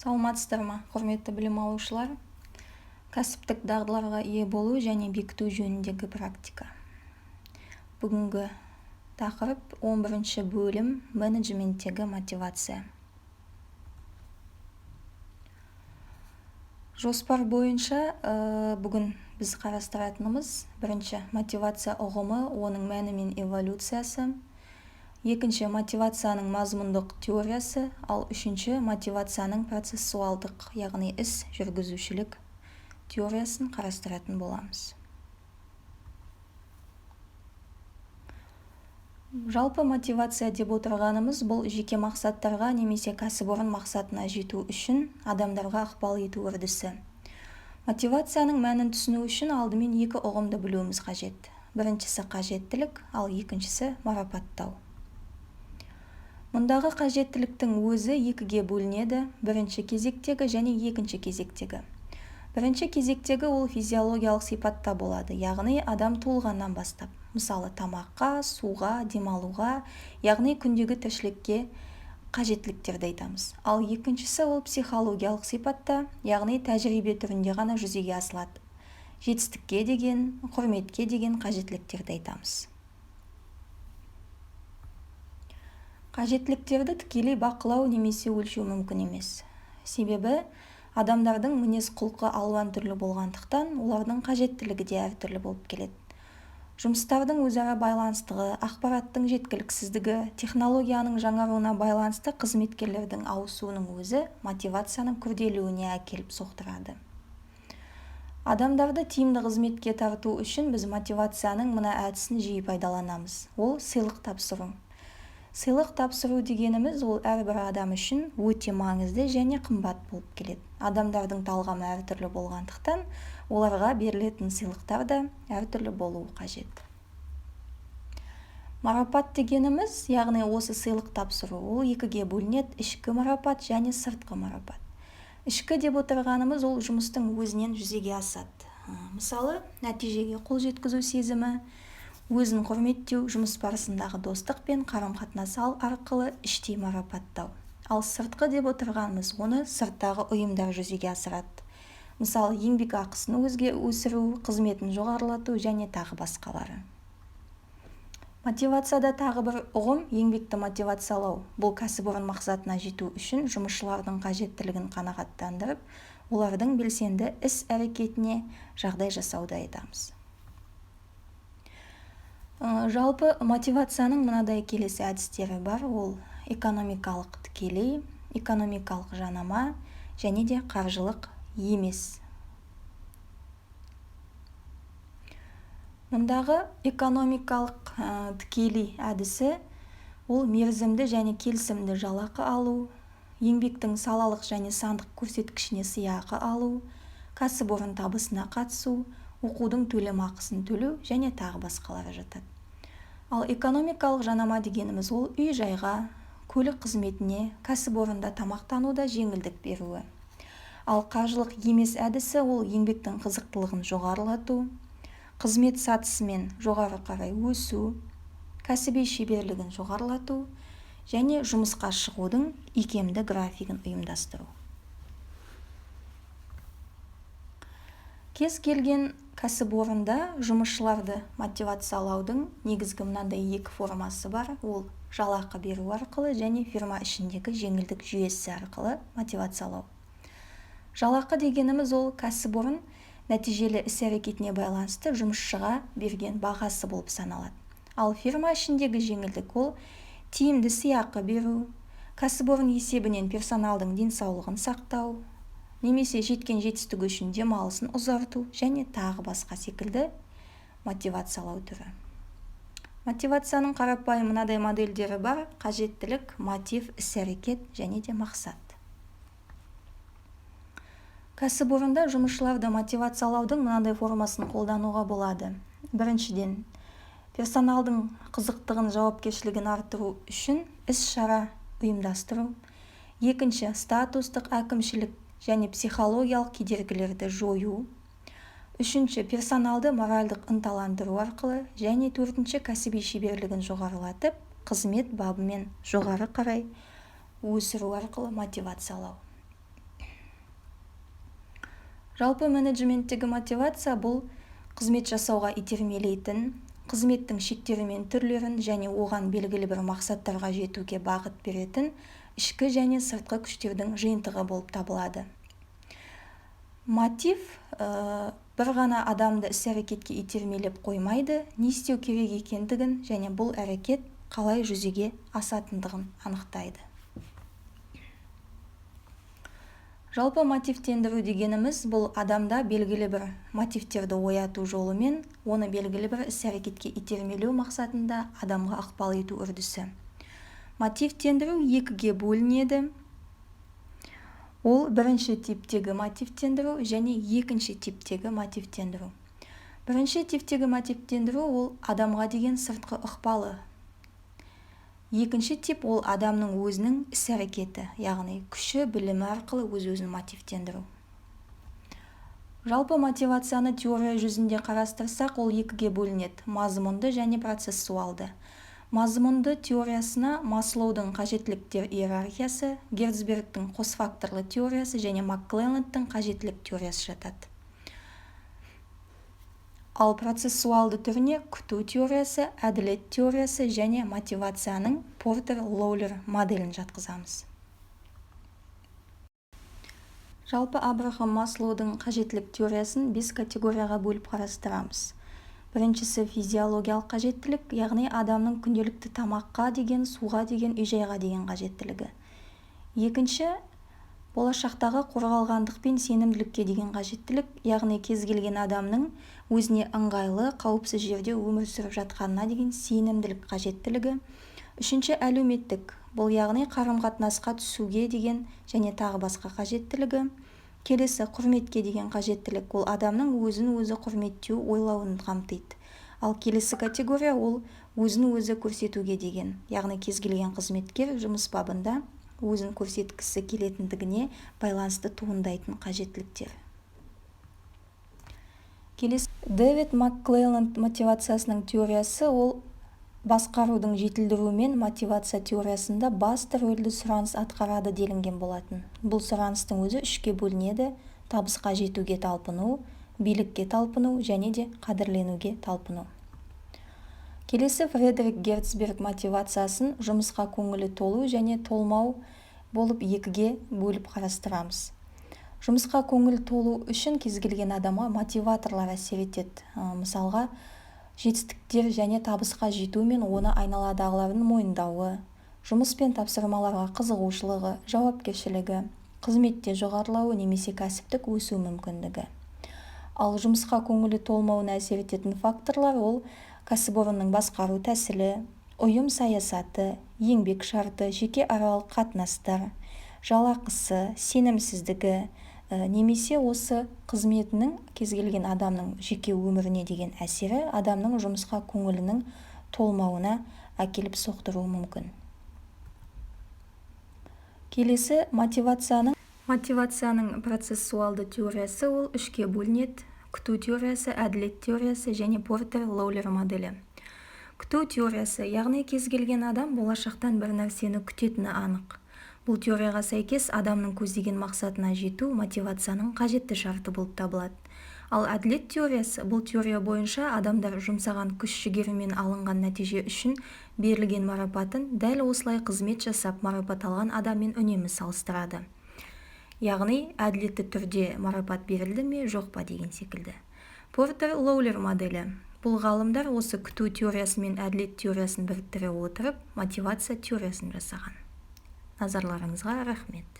Саламатсыздар ма, құрметті білім алушылар? Кәсіптік дағдыларға ие болу және бекіту жөніндегі практика. Бүгінгі тақырып 11-ші бөлім менеджменттегі мотивация. Жоспар бойынша бүгін біз қарастыратынымыз бірінші мотивация ұғымы, оның мәні мен эволюциясы. Екінші мотивацияның мазмұндық теориясы, ал үшінші мотивацияның процессуалдық, яғни іс жүргізушілік теориясын қарастыратын боламыз. Жалпы мотивация деп отырғанымыз бұл жеке мақсаттарға немесе кәсіпорын мақсатына жету үшін адамдарға ықпал ету үрдісі. Мотивацияның мәнін түсіну үшін алдымен екі ұғымды білуіміз қажет. Біріншісі қажеттілік, ал екіншісі марапаттау. Мұндағы қажеттіліктің өзі екіге бөлінеді: бірінші кезектегі және екінші кезектегі. Бірінші кезектегі ол физиологиялық сипатта болады, яғни адам туылғаннан бастап, мысалы тамаққа, суға, демалуға, яғни күндегі тіршілікке қажеттіліктерді айтамыз. Ал екіншісі ол психологиялық сипатта, яғни тәжірибе түрінде ғана жүзеге асылады. Жетістікке деген, құрметке деген қажеттіліктерді айтамыз. Қажеттіліктерді тікелей бақылау немесе өлшеу мүмкін емес. Себебі адамдардың мінез құлқы алуан түрлі болғандықтан, олардың қажеттілігі де әртүрлі болып келеді. Жұмыстардың өзара байланыстығы, ақпараттың жеткіліксіздігі, технологияның жаңаруына байланысты қызметкерлердің ауысуының өзі мотивацияның күрделуіне әкеліп соқтырады. Адамдарды тиімді қызметке тарту үшін біз мотивацияның мына әдісін жиі пайдаланамыз. Ол сыйлық тапсыру. Сыйлық тапсыру дегеніміз ол әрбір адам үшін өте маңызды және қымбат болып келеді. Адамдардың талғамы әртүрлі болғандықтан, оларға берілетін сыйлықтар да әртүрлі болуы қажет. Марапат дегеніміз, яғни осы сыйлық тапсыру, ол екіге бөлінеді: ішкі марапат және сыртқы марапат. Ішкі деп отырғанымыз ол жұмыстың өзінен жүзеге асады. Мысалы, нәтижеге қол жеткізу сезімі, өзін құрметтеу, жұмыс барысындағы достық пен қарым-қатынас арқылы іштей марапаттау. Ал сыртқы деп отырғанымыз оны сырттағы ұйымдар жүзеге асырады. Мысалы, еңбек ақысын өсіру, қызметін жоғарылату және тағы басқалары. Мотивацияда тағы бір ұғым еңбекті мотивациялау. Бұл кәсіпорын мақсатына жету үшін жұмысшылардың қажеттілігін қанағаттандырып, олардың белсенді іс әрекетіне жағдай жасауды айтамыз. Жалпы мотивацияның мынадай келесі әдістері бар: ол экономикалық тікелей, экономикалық жанама және де қаржылық емес. Мұндағы экономикалық тікелей әдісі ол мерзімді және келісімді жалақы алу, еңбектің салалық және сандық көрсеткішіне сыйақы алу, кәсіпорын табысына қатысу, оқудың төлемақысын төлеу және тағы басқалары жатады. Ал экономикалық жанама дегеніміз ол үй-жайға, көлік қызметіне, кәсіпорында тамақтануда жеңілдік беруі. Ал қаржылық емес әдісі ол еңбектің қызықтылығын жоғарылату, қызмет сатысымен жоғары қарай өсу, кәсіби шеберлігін жоғарылату және жұмысқа шығудың икемді графигін ұйымдастыру. Кез келген кәсіпорында жұмысшыларды мотивациялаудың негізгі мынандай екі формасы бар: ол жалақы беру арқылы және фирма ішіндегі жеңілдік жүйесі арқылы мотивациялау. Жалақы дегеніміз ол кәсіпорын нәтижелі іс-әрекетіне байланысты жұмысшыға берген бағасы болып саналады. Ал фирма ішіндегі жеңілдік ол тиімді сыйақы беру, кәсіпорын есебінен персоналдың денсаулығын сақтау, немесе жеткен жетістігі үшін демалысын ұзарту және тағы басқа секілді мотивациялау түрі. Мотивацияның қарапайым мынадай модельдері бар: қажеттілік, мотив, іс-әрекет және де мақсат. Кәсіпорында жұмысшыларды мотивациялаудың мынадай формасын қолдануға болады. Біріншіден, персоналдың қызықтығын, жауапкершілігін арттыру үшін іс-шара ұйымдастыру. Екінші, статустық, әкімшілік және психологиялық кедергілерді жою. Үшінші, персоналды моральдық ынталандыру арқылы. Және төртінші, кәсіби шеберлігін жоғарылатып, қызмет бабымен жоғары қарай өсіру арқылы мотивациялау. Жалпы менеджменттегі мотивация бұл қызмет жасауға итермелейтін, қызметтің шектері мен түрлерін және оған белгілі бір мақсаттарға жетуге бағыт беретін ішкі және сыртқы күштердің жиынтығы болып табылады. Мотив бір ғана адамды іс-әрекетке итермелеп қоймайды, не істеу керек екендігін және бұл әрекет қалай жүзеге асатындығын анықтайды. Жалпы мотивтендіру дегеніміз бұл адамда белгілі бір мотивтерді ояту жолымен оны белгілі бір іс-әрекетке итермелеу мақсатында адамға ықпал ету үрдісі. Мотивтендіру екіге бөлінеді. Ол бірінші типтегі мотивтендіру және екінші типтегі мотивтендіру. Бірінші типтегі мотивтендіру ол адамға деген сыртқы ықпалы. Екінші тип ол адамның өзінің іс-әрекеті, яғни күші, білімі арқылы өз-өзін мотивтендіру. Жалпы мотивацияны теория жүзінде қарастырсақ, ол екіге бөлінеді: мазмұнды және процессуалды. Мазмұнды теориясына Маслоудың қажеттіліктер иерархиясы, Герцбергтің қосфакторлы теориясы және Макклелландтың қажеттілік теориясы жатады. Ал процессуалды түріне күту теориясы, әділет теориясы және мотивацияның Портер-Лоулер моделін жатқызамыз. Жалпы Абрахам Маслоудың қажеттілік теориясын 5 категорияға бөліп қарастырамыз. Біріншісі физиологиялық қажеттілік, яғни адамның күнделікті тамаққа деген, суға деген, үй-жайға деген қажеттілігі. Екінші, болашақтағы қорғалғандық пен сенімділікке деген қажеттілік, яғни кез келген адамның өзіне ыңғайлы, қауіпсіз жерде өмір сүріп жатқанына деген сенімділік қажеттілігі. Үшінші, әлеуметтік, бұл яғни қарым-қатынасқа түсуге деген және тағы басқа қажеттілігі. Келесі, құрметке деген қажеттілік, ол адамның өзін-өзі құрметтеу ойлауын қамтиды. Ал келесі категория ол өзін-өзі көрсетуге деген, яғни кез келген қызметкер жұмыс бабында өзін көрсеткісі келетіндігіне байланысты туындайтын қажеттіліктер. Келесі, Дэвид Макклелланд мотивациясының теориясы ол басқарудың жетілдіру мен мотивация теориясында басты рөлді сұраныс атқарады делінген болатын. Бұл сұраныстың өзі үшке бөлінеді: табысқа жетуге талпыну, билікке талпыну және де қадірленуге талпыну. Келесі, Фредерик Герцберг мотивациясын жұмысқа көңілі толу және толмау болып екіге бөліп қарастырамыз. Жұмысқа көңіл толу үшін кез келген адамға мотиваторлар әсер етеді. Мысалға, жетістіктер және табысқа жету мен оны айналадағылардың мойындауы, жұмыс пен тапсырмаларға қызығушылығы, жауапкершілігі, қызметте жоғарылауы немесе кәсіптік өсу мүмкіндігі. Ал жұмысқа көңілі толмауына әсер ететін факторлар ол кәсіпорынның басқару тәсілі, ұйым саясаты, еңбек шарты, жеке аралық қатынастар, жалақысы, сенімсіздігі, немесе осы қызметінің кез келген адамның жеке өміріне деген әсері адамның жұмысқа көңілінің толмауына әкеліп соқтыруы мүмкін. Келесі, мотивацияның процессуалды теориясы ол үшке бөлінеді: күту теориясы, әділет теориясы және Портер-Лоулер моделі. Күту теориясы, яғни кез келген адам болашақтан бір нәрсені күтетіні анық. Бұл теорияға сәйкес адамның көздеген мақсатына жету мотивацияның қажетті шарты болып табылады. Ал әділет теориясы, бұл теория бойынша адамдар жұмсаған күш-жігерімен алынған нәтиже үшін берілген марапатын дәл осылай қызмет жасап марапат алған адаммен үнемі салыстырады. Яғни әділетті түрде марапат берілді ме, жоқ па деген секілді. Портер-Лоулер моделі. Бұл ғалымдар осы күту теориясы мен әділет теориясын біріктіре отырып мотивация теориясын жасаған. Назарларыңызға рахмет.